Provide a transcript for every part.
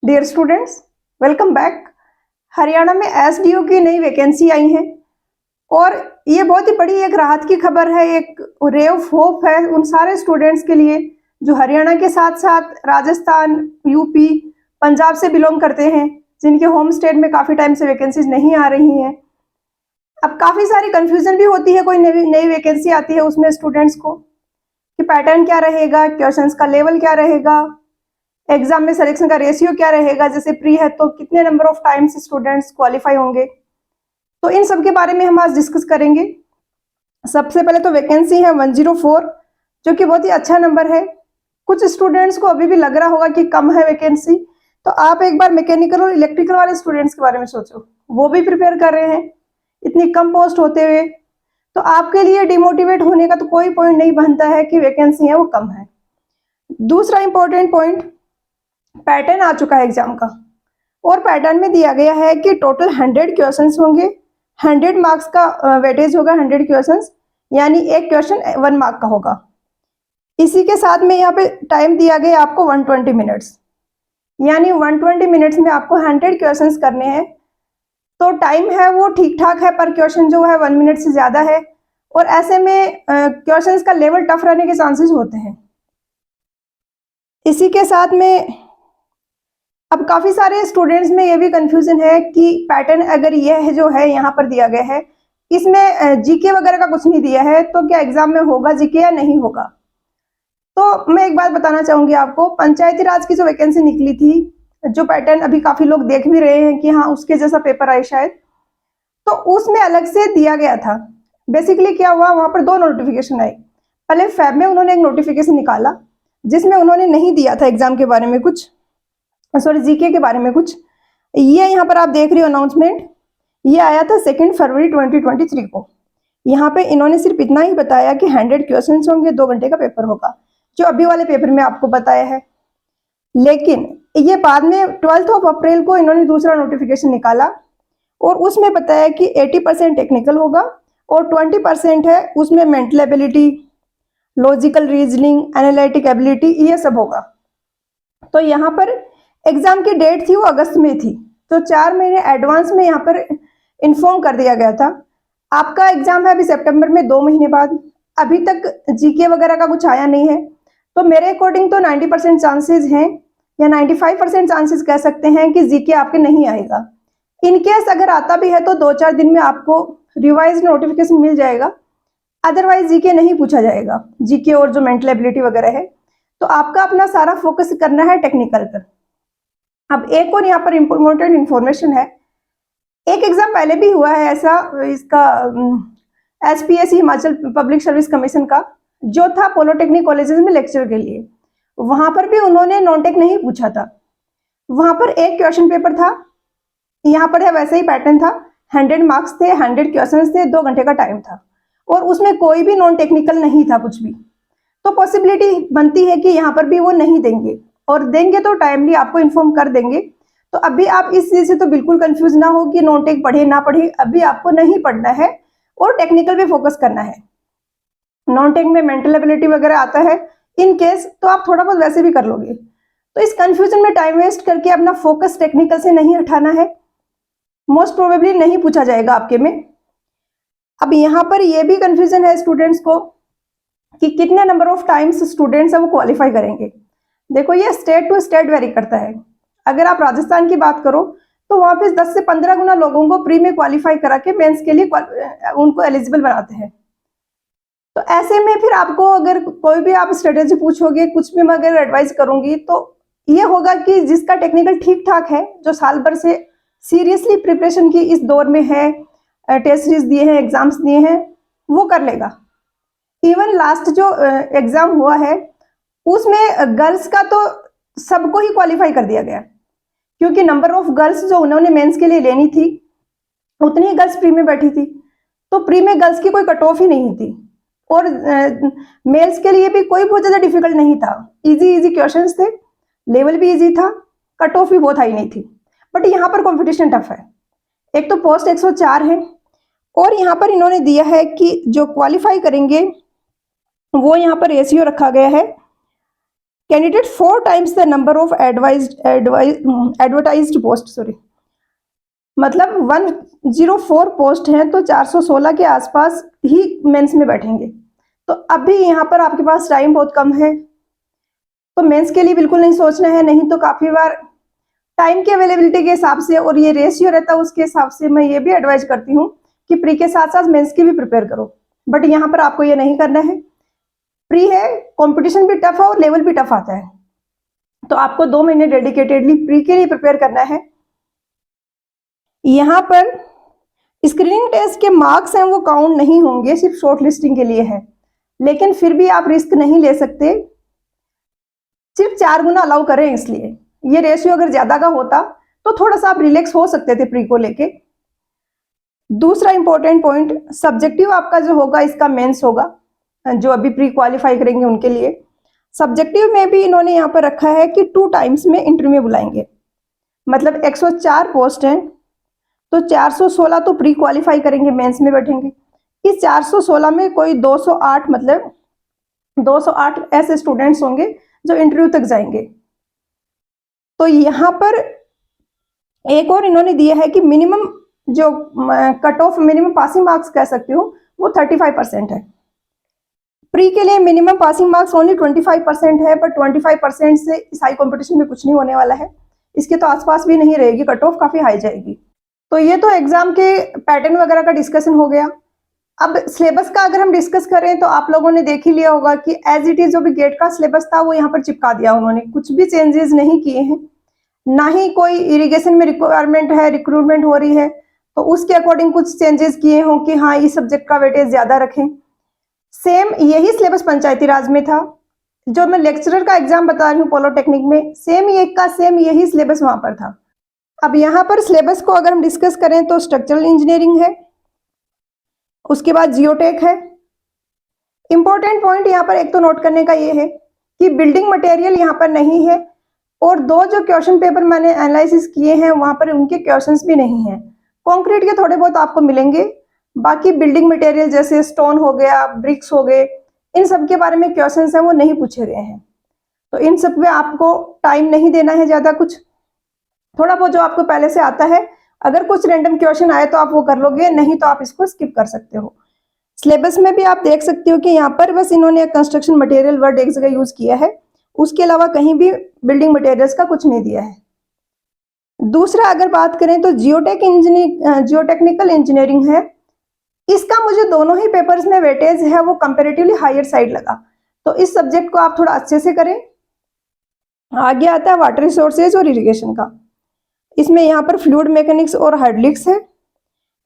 Dear students, welcome back. Haryana में SDO की नई वैकेंसी आई है और ये बहुत ही बड़ी एक राहत की खबर है, एक रे ऑफ होप है उन सारे स्टूडेंट्स के लिए जो हरियाणा के साथ साथ राजस्थान, यूपी, पंजाब से बिलोंग करते हैं, जिनके होम स्टेट में काफ़ी टाइम से वैकेंसीज नहीं आ रही हैं। अब काफ़ी सारी कंफ्यूजन भी होती है, कोई नई वैकेंसी आती है उसमें स्टूडेंट्स को कि पैटर्न क्या रहेगा, क्वेश्चंस का लेवल क्या रहेगा, एग्जाम में सिलेक्शन का रेशियो क्या रहेगा, जैसे प्री है तो कितने number of times students qualify होंगे। तो इन सब के बारे में हम आज डिस्कस करेंगे। सबसे पहले तो वैकेंसी है 104, जो कि बहुत ही अच्छा नंबर है। कुछ स्टूडेंट्स को अभी भी लग रहा होगा कि कम है वैकेंसी, तो आप एक बार मैकेनिकल और इलेक्ट्रिकल वाले स्टूडेंट्स के बारे में सोचो, वो भी प्रिपेयर कर रहे हैं इतनी कम पोस्ट होते हुए। तो आपके लिए डिमोटिवेट होने का तो कोई पॉइंट नहीं बनता है कि वैकेंसी है वो कम है। दूसरा इंपॉर्टेंट पॉइंट, पैटर्न आ चुका है एग्जाम का और पैटर्न में दिया गया है कि टोटल 100 क्वेश्चंस होंगे, 100 मार्क्स का वेटेज होगा, 100 क्वेश्चंस, यानी एक क्वेश्चन 1 मार्क का होगा। इसी के साथ में यहाँ पे टाइम दिया गया आपको 120 मिनट्स, यानी 120 मिनट्स में आपको 100 क्वेश्चंस करने हैं। तो टाइम है वो ठीक ठाक है, पर क्वेश्चन जो है 1 मिनट से ज़्यादा है और ऐसे में क्वेश्चंस का लेवल टफ रहने के चांसेस होते हैं। इसी के साथ में अब काफ़ी सारे स्टूडेंट्स में ये भी कंफ्यूजन है कि पैटर्न अगर ये है जो है यहाँ पर दिया गया है, इसमें जीके वगैरह का कुछ नहीं दिया है, तो क्या एग्जाम में होगा जीके या नहीं होगा। तो मैं एक बात बताना चाहूंगी आपको, पंचायती राज की जो वैकेंसी निकली थी, जो पैटर्न अभी काफ़ी लोग देख भी रहे हैं कि हाँ उसके जैसा पेपर आए शायद, तो उसमें अलग से दिया गया था। बेसिकली क्या हुआ, वहाँ पर 2 नोटिफिकेशन आए। पहले फेब में उन्होंने एक नोटिफिकेशन निकाला जिसमें उन्होंने नहीं दिया था एग्जाम के बारे में कुछ, सॉरी जीके के बारे में कुछ। ये यहाँ पर आप देख रहे हो अनाउंसमेंट, ये आया था 2 फरवरी 2023 को। यहाँ पे इन्होंने सिर्फ इतना ही बताया कि 100 क्वेश्चंस होंगे, 2 घंटे का पेपर होगा, जो अभी वाले पेपर में आपको बताया है। लेकिन ये बाद में 12 अप्रैल को इन्होंने दूसरा नोटिफिकेशन निकाला और उसमें बताया कि 80% टेक्निकल होगा और 20% है उसमें mental ability, logical reasoning, analytic ability, ये सब होगा। तो यहाँ पर एग्जाम की डेट थी वो अगस्त में थी, तो 4 महीने एडवांस में यहाँ पर इन्फॉर्म कर दिया गया था। आपका एग्जाम है अभी सितंबर में, 2 महीने बाद। अभी तक जीके वगैरह का कुछ आया नहीं है, तो मेरे अकॉर्डिंग तो 90% चांसेस हैं या 95% चांसेस कह सकते हैं कि जीके आपके नहीं आएगा। इनकेस अगर आता भी है तो 2-4 दिन में आपको रिवाइज नोटिफिकेशन मिल जाएगा, अदरवाइज जीके नहीं पूछा जाएगा, जीके और जो मेंटल एबिलिटी वगैरह है। तो आपका अपना सारा फोकस करना है टेक्निकल पर। अब एक और यहाँ पर इम्पोर्टेंट इन्फॉर्मेशन है, एक एग्जाम पहले भी हुआ है ऐसा, इसका SPSC Himachal public service commission का, जो था पॉलिटेक्निक कॉलेजेस में लेक्चर के लिए। वहां पर भी उन्होंने नॉन टेक नहीं पूछा था, वहां पर एक क्वेश्चन पेपर था, यहाँ पर है वैसे ही पैटर्न था, 100 मार्क्स थे, 100 क्वेश्चंस थे, 2 घंटे का टाइम था और उसमें कोई भी नॉन टेक्निकल नहीं था कुछ भी। तो पॉसिबिलिटी बनती है कि यहाँ पर भी वो नहीं देंगे, और देंगे तो टाइमली आपको इन्फॉर्म कर देंगे। तो अभी आप इस चीज से तो बिल्कुल कंफ्यूज ना हो कि नॉन टेक पढ़े ना पढ़े, अभी आपको नहीं पढ़ना है और टेक्निकल पे फोकस करना है। नॉन टेक में मेंटल एबिलिटी वगैरह आता है इन केस, तो आप थोड़ा बहुत वैसे भी कर लोगे। तो इस कंफ्यूजन में टाइम वेस्ट करके अपना फोकस टेक्निकल से नहीं हटाना है, मोस्ट प्रोबेबली नहीं पूछा जाएगा आपके में। अब यहाँ पर यह भी कंफ्यूजन है स्टूडेंट्स को कि कितने नंबर ऑफ टाइम्स स्टूडेंट्स है वो क्वालिफाई करेंगे। देखो ये स्टेट टू स्टेट वेरी करता है। अगर आप राजस्थान की बात करो तो वहां पे 10 से 15 गुना लोगों को प्री में क्वालिफाई करा के मेंस के लिए उनको एलिजिबल बनाते हैं। तो ऐसे में फिर आपको अगर कोई भी आप स्ट्रेटेजी पूछोगे, कुछ भी मैं अगर एडवाइस करूंगी, तो ये होगा कि जिसका टेक्निकल ठीक ठाक है, जो साल भर से सीरियसली प्रिपरेशन की इस दौर में है, टेस्ट सीरीज दिए हैं, एग्जाम्स दिए हैं, वो कर लेगा। इवन लास्ट जो एग्जाम हुआ है उसमें गर्ल्स का तो सबको ही क्वालिफाई कर दिया गया, क्योंकि नंबर ऑफ गर्ल्स जो उन्होंने मेंस के लिए लेनी थी उतनी ही गर्ल्स प्री में बैठी थी, तो प्री में गर्ल्स की कोई कट ऑफ ही नहीं थी और मेल्स के लिए भी कोई बहुत ज्यादा डिफिकल्ट नहीं था। इजी इजी क्वेश्चंस थे, लेवल भी इजी था, कट ऑफ भी बहुत हाई नहीं थी। बट यहाँ पर कंपटीशन टफ है, एक तो पोस्ट 104 है और यहाँ पर इन्होंने दिया है कि जो क्वालिफाई करेंगे वो यहाँ पर रेशियो रखा गया है candidate 4 times the number of advertised post, sorry, मतलब 104 पोस्ट हैं तो 416 के आसपास ही मेंस में बैठेंगे। तो अभी यहाँ पर आपके पास टाइम बहुत कम है, तो मेंस के लिए बिल्कुल नहीं सोचना है, नहीं तो काफी बार टाइम की अवेलेबिलिटी के हिसाब से और ये रेशियो रहता है उसके हिसाब से मैं ये भी एडवाइज करती हूँ कि प्री के साथ साथ मेंस की भी प्रिपेयर करो, बट यहाँ पर आपको ये नहीं करना है। प्री है, कंपटीशन भी टफ है और लेवल भी टफ आता है, तो आपको 2 महीने डेडिकेटेडली प्री के लिए प्रिपेयर करना है। यहाँ पर स्क्रीनिंग टेस्ट के मार्क्स हैं वो काउंट नहीं होंगे, सिर्फ शॉर्ट लिस्टिंग के लिए है, लेकिन फिर भी आप रिस्क नहीं ले सकते, सिर्फ 4 गुना अलाउ करें, इसलिए ये रेशियो अगर ज्यादा का होता तो थोड़ा सा आप रिलैक्स हो सकते थे प्री को लेके। दूसरा इंपॉर्टेंट पॉइंट, सब्जेक्टिव आपका जो होगा इसका मेंस होगा, जो अभी प्री क्वालिफाई करेंगे उनके लिए। सब्जेक्टिव में भी इन्होंने यहाँ पर रखा है कि 2 टाइम्स में इंटरव्यू में बुलाएंगे, मतलब 104 पोस्ट हैं तो 416 तो प्री क्वालिफाई करेंगे, मेंस में बैठेंगे। इस 416 में कोई 208, मतलब 208 ऐसे स्टूडेंट्स होंगे जो इंटरव्यू तक जाएंगे। तो यहाँ पर एक और इन्होंने दिया है कि मिनिमम जो cut off, minimum passing marks कह सकते हो, वो 35% है। प्री के लिए मिनिमम पासिंग मार्क्स ओनली 25% है, पर 25% से इस हाई कॉम्पिटिशन में कुछ नहीं होने वाला है, इसके तो आसपास भी नहीं रहेगी, कट ऑफ काफी हाई जाएगी। तो ये तो एग्जाम के पैटर्न वगैरह का डिस्कशन हो गया। अब सिलेबस का अगर हम डिस्कस करें तो आप लोगों ने देख ही लिया होगा कि एज इट इज जो भी गेट का सिलेबस था वो यहाँ पर चिपका दिया उन्होंने, कुछ भी चेंजेस नहीं किए हैं, ना ही कोई इरिगेशन में रिक्वायरमेंट है, रिक्रूटमेंट हो रही है तो उसके अकॉर्डिंग कुछ चेंजेस किए हों कि हाँ इस सब्जेक्ट का वेटेज ज्यादा रखें। सेम यही सिलेबस पंचायती राज में था, जो मैं लेक्चरर का एग्जाम बता रही हूँ पॉलिटेक्निक में, सेम यही सिलेबस वहां पर था। अब यहाँ पर सिलेबस को अगर हम डिस्कस करें तो स्ट्रक्चरल इंजीनियरिंग है, उसके बाद जियोटेक है। इंपॉर्टेंट पॉइंट यहाँ पर एक तो नोट करने का ये है कि बिल्डिंग मटेरियल यहाँ पर नहीं है, और 2 जो क्वेश्चन पेपर मैंने एनालिसिस किए हैं वहां पर उनके क्वेश्चंस भी नहीं है। कंक्रीट के थोड़े बहुत आपको मिलेंगे, बाकी बिल्डिंग मटेरियल जैसे स्टोन हो गया, ब्रिक्स हो गए, इन सब के बारे में क्वेश्चंस हैं वो नहीं पूछे गए हैं, तो इन सब में आपको टाइम नहीं देना है ज्यादा, कुछ थोड़ा बहुत जो आपको पहले से आता है, अगर कुछ रैंडम क्वेश्चन आए तो आप वो कर लोगे, नहीं तो आप इसको स्किप कर सकते हो। सिलेबस में भी आप देख सकते हो कि यहाँ पर बस इन्होंने कंस्ट्रक्शन मटेरियल वर्ड एक जगह यूज किया है, उसके अलावा कहीं भी बिल्डिंग मटेरियल्स का कुछ नहीं दिया है। दूसरा अगर बात करें तो जियोटेक्निकल इंजीनियरिंग है, इसका मुझे दोनों ही पेपर्स में वेटेज है वो कंपेरेटिवली हायर साइड लगा, तो इस सब्जेक्ट को आप थोड़ा अच्छे से करें। आगे आता है वाटर रिसोर्सेज और इरिगेशन का, इसमें यहाँ पर फ्लूइड मैकेनिक्स और हाइड्रोलिक्स है,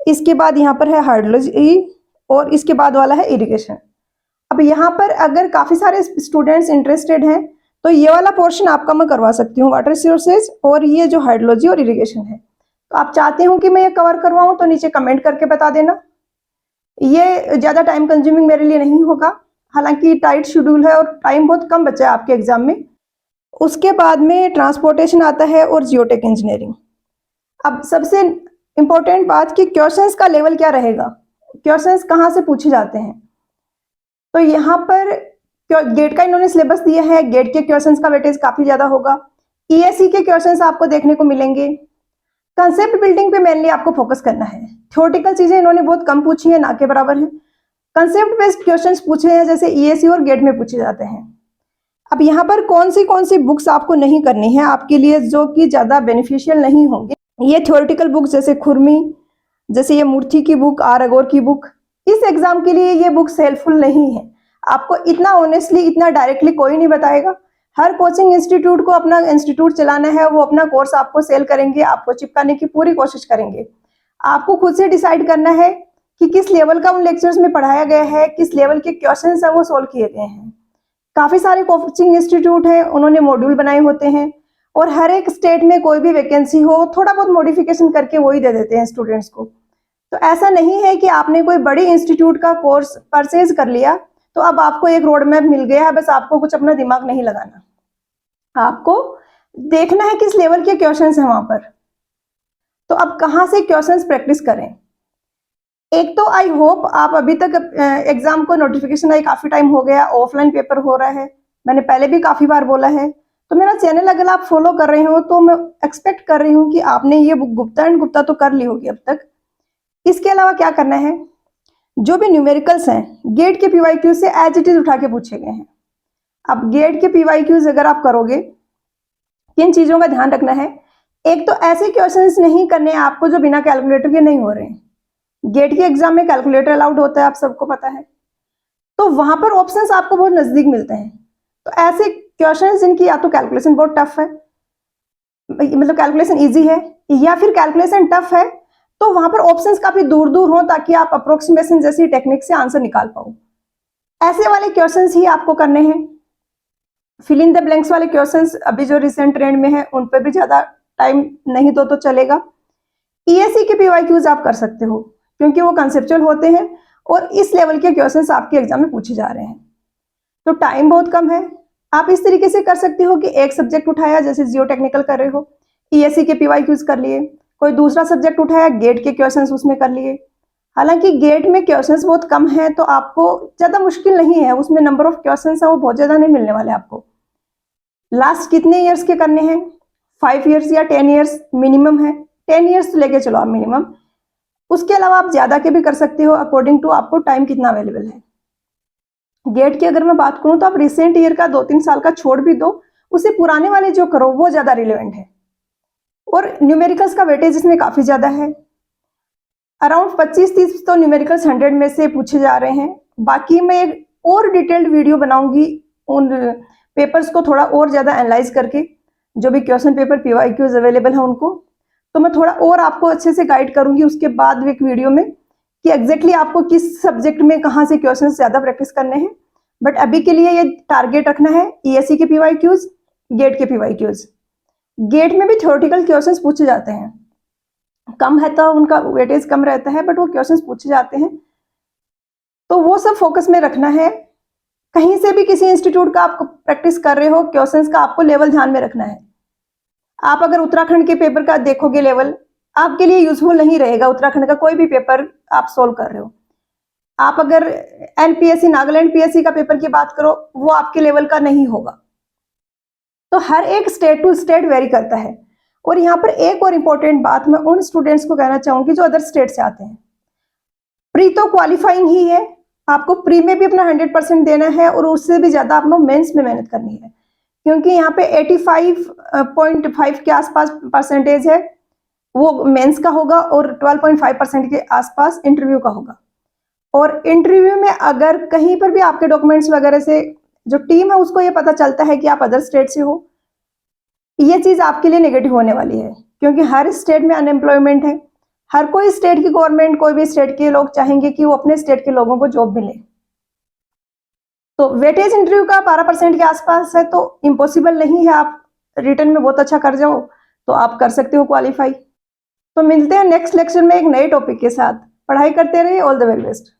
इसके बाद यहाँ पर है हाइड्रोलॉजी और इसके बाद वाला है इरिगेशन। अब यहाँ पर अगर काफी सारे स्टूडेंट्स इंटरेस्टेड हैं तो ये वाला पोर्शन आपका मैं करवा सकती हूँ, वाटर रिसोर्सेज और ये जो हाइड्रोलॉजी और इरिगेशन है। तो आप चाहते हो कि मैं ये कवर करवाऊँ तो नीचे कमेंट करके बता देना, ये ज्यादा टाइम कंज्यूमिंग मेरे लिए नहीं होगा, हालांकि टाइट शेड्यूल है और टाइम बहुत कम बचा है आपके एग्जाम में। उसके बाद में ट्रांसपोर्टेशन आता है और जियोटेक इंजीनियरिंग। अब सबसे इंपॉर्टेंट बात कि क्वेश्चंस का लेवल क्या रहेगा, क्वेश्चंस कहाँ से पूछे जाते हैं। तो यहाँ पर गेट का इन्होंने सिलेबस दिया है, गेट के क्वेश्चंस का वेटेज काफी ज्यादा होगा, ईएससी के क्वेश्चंस आपको देखने को मिलेंगे। कंसेप्ट बिल्डिंग पे मेनली आपको फोकस करना है, थ्योरेटिकल चीजें इन्होंने बहुत कम पूछी है, ना के बराबर है। कंसेप्ट बेस्ड क्वेश्चंस पूछे हैं जैसे ईएससी और गेट में पूछे जाते हैं। अब यहाँ पर कौन सी बुक्स आपको नहीं करनी है आपके लिए, जो कि ज्यादा बेनिफिशियल नहीं होंगे, ये थ्योरेटिकल बुक्स जैसे खुरमी, जैसे ये मूर्ति की बुक, आर अगोर की बुक, इस एग्जाम के लिए ये बुक्स हेल्पफुल नहीं है। आपको इतना ऑनेस्टली, इतना डायरेक्टली कोई नहीं बताएगा। हर कोचिंग इंस्टीट्यूट को अपना इंस्टीट्यूट चलाना है, वो अपना कोर्स आपको सेल करेंगे, आपको चिपकाने की पूरी कोशिश करेंगे। आपको खुद से डिसाइड करना है कि किस लेवल का उन लेक्चर्स में पढ़ाया गया है, किस लेवल के क्वेश्चंस है वो सोल्व किए गए हैं। काफी सारे कोचिंग इंस्टीट्यूट हैं, उन्होंने मॉड्यूल बनाए होते हैं और हर एक स्टेट में कोई भी वैकेंसी हो थोड़ा बहुत मॉडिफिकेशन करके वही दे देते हैं स्टूडेंट्स को। तो ऐसा नहीं है कि आपने कोई बड़ी इंस्टीट्यूट का कोर्स परचेज कर लिया तो अब आपको एक रोड मैप मिल गया है, बस आपको कुछ अपना दिमाग नहीं लगाना, आपको देखना है किस लेवल के क्वेश्चंस हैं वहां पर। तो अब कहाँ से क्वेश्चंस प्रैक्टिस करें। एक तो आई होप आप अभी तक एग्जाम को नोटिफिकेशन आई काफी टाइम हो गया, ऑफलाइन पेपर हो रहा है, मैंने पहले भी काफ़ी बार बोला है। तो मेरा चैनल अगर आप फॉलो कर रहे हो तो मैं एक्सपेक्ट कर रही हूँ कि आपने ये बुक गुप्ता एंड गुप्ता तो कर ली होगी अब तक। इसके अलावा क्या करना है, जो भी न्यूमेरिकल्स हैं गेट के पीवाईक्यू से एज इट इज उठा के पूछे गए हैं। अब गेट के पीवाईक्यूज अगर आप करोगे, किन चीज़ों का ध्यान रखना है, एक तो ऐसे क्वेश्चंस नहीं करने हैं आपको जो बिना कैलकुलेटर के नहीं हो रहे हैं। गेट के एग्जाम में कैलकुलेटर अलाउड होता है, आप सबको पता है, तो वहां पर ऑप्शंस आपको बहुत नजदीक मिलते हैं। तो ऐसे क्वेश्चंस जिनकी या तो कैलकुलेशन बहुत टफ है, मतलब कैलकुलेशन इजी है, या फिर कैलकुलेशन टफ है, तो वहां पर ऑप्शंस काफी दूर दूर हो ताकि आप अप्रोक्सीमेशन जैसी टेक्निक से आंसर निकाल पाओ। ऐसे वाले क्वेश्चंस ही आपको करने हैं। फिल इन द ब्लैंक्स वाले क्वेश्चंस अभी जो रिसेंट ट्रेंड में है उन पर भी ज्यादा टाइम नहीं तो चलेगा। ईएससी के पीवाईक्यूज आप कर सकते हो क्योंकि वो कंसेप्चुअल होते हैं और इस लेवल के क्वेश्चंस आपके एग्जाम में पूछे जा रहे हैं, तो टाइम बहुत कम है। आप इस तरीके से कर सकते हो कि एक सब्जेक्ट उठाया, जैसे जियो टेक्निकल कर रहे हो, ईएससी के पीवाईक्यूज कर लिए, कोई दूसरा सब्जेक्ट उठाया, गेट के क्वेश्चंस उसमें कर लिए। हालांकि गेट में क्वेश्चंस बहुत कम है तो आपको ज्यादा मुश्किल नहीं है, उसमें नंबर ऑफ क्वेश्चंस है वो बहुत ज्यादा नहीं मिलने वाले आपको। लास्ट कितने ईयर्स के करने हैं, 5 ईयर्स या 10 ईयर्स मिनिमम है, 10 ईयर्स तो लेके चलो आप मिनिमम। उसके अलावा आप ज्यादा के भी कर सकते हो अकॉर्डिंग टू आपको टाइम कितना अवेलेबल है। गेट की अगर मैं बात करूं तो आप रिसेंट ईयर का 2-3 साल का छोड़ भी दो, उससे पुराने वाले जो करो वो ज्यादा रिलेवेंट है। और न्यूमेरिकल्स का वेटेज इसमें काफी ज्यादा है, अराउंड 25-30 तो न्यूमेरिकल्स 100 में से पूछे जा रहे हैं। बाकी मैं एक और डिटेल्ड वीडियो बनाऊंगी उन पेपर्स को थोड़ा और ज्यादा एनालाइज करके, जो भी क्वेश्चन पेपर पीवाईक्यूज अवेलेबल है उनको, तो मैं थोड़ा और आपको अच्छे से गाइड करूंगी उसके बाद एक वीडियो में कि एग्जैक्टली आपको किस सब्जेक्ट में कहाँ से क्वेश्चन ज्यादा प्रैक्टिस करने हैं। बट अभी के लिए ये टारगेट रखना है ईएससी के पीवाईक्यूज, गेट के पीवाईक्यूज। गेट में भी थ्योरेटिकल क्वेश्चंस पूछे जाते हैं, कम है तो उनका वेटेज कम रहता है, बट वो क्वेश्चंस पूछे जाते हैं, तो वो सब फोकस में रखना है। कहीं से भी किसी इंस्टीट्यूट का आप प्रैक्टिस कर रहे हो, क्वेश्चंस का आपको लेवल ध्यान में रखना है। आप अगर उत्तराखंड के पेपर का देखोगे लेवल, आपके लिए यूजफुल नहीं रहेगा। उत्तराखंड का कोई भी पेपर आप सोल्व कर रहे हो, आप अगर एनपीएससी नागालैंड पीएससी का पेपर की बात करो, वो आपके लेवल का नहीं होगा। तो हर एक स्टेट टू स्टेट वेरी करता है। और यहाँ पर एक और इम्पोर्टेंट बात मैं उन स्टूडेंट्स को कहना चाहूंगी जो अदर स्टेट से आते हैं, प्री तो क्वालिफाइंग ही है, आपको प्री में भी अपना 100% देना है और उससे भी ज्यादा आपको मेंस में मेहनत करनी है, क्योंकि यहाँ पे 85.5 के आसपास परसेंटेज है वो मेंस का होगा और 12.5% के आसपास इंटरव्यू का होगा। और इंटरव्यू में अगर कहीं पर भी आपके डॉक्यूमेंट्स वगैरह से जो टीम है उसको ये पता चलता है कि आप अदर स्टेट से हो, ये चीज आपके लिए नेगेटिव होने वाली है, क्योंकि हर स्टेट में अनएम्प्लॉयमेंट है। हर कोई स्टेट की गवर्नमेंट, कोई भी स्टेट के लोग चाहेंगे कि वो अपने स्टेट के लोगों को जॉब मिले। तो वेटेज इंटरव्यू का 12% के आसपास है, तो इम्पॉसिबल नहीं है, आप रिटर्न में बहुत अच्छा कर जाओ तो आप कर सकते हो क्वालिफाई। तो मिलते हैं नेक्स्ट लेक्चर में एक नए टॉपिक के साथ। पढ़ाई करते रहिए, ऑल द वेरी बेस्ट।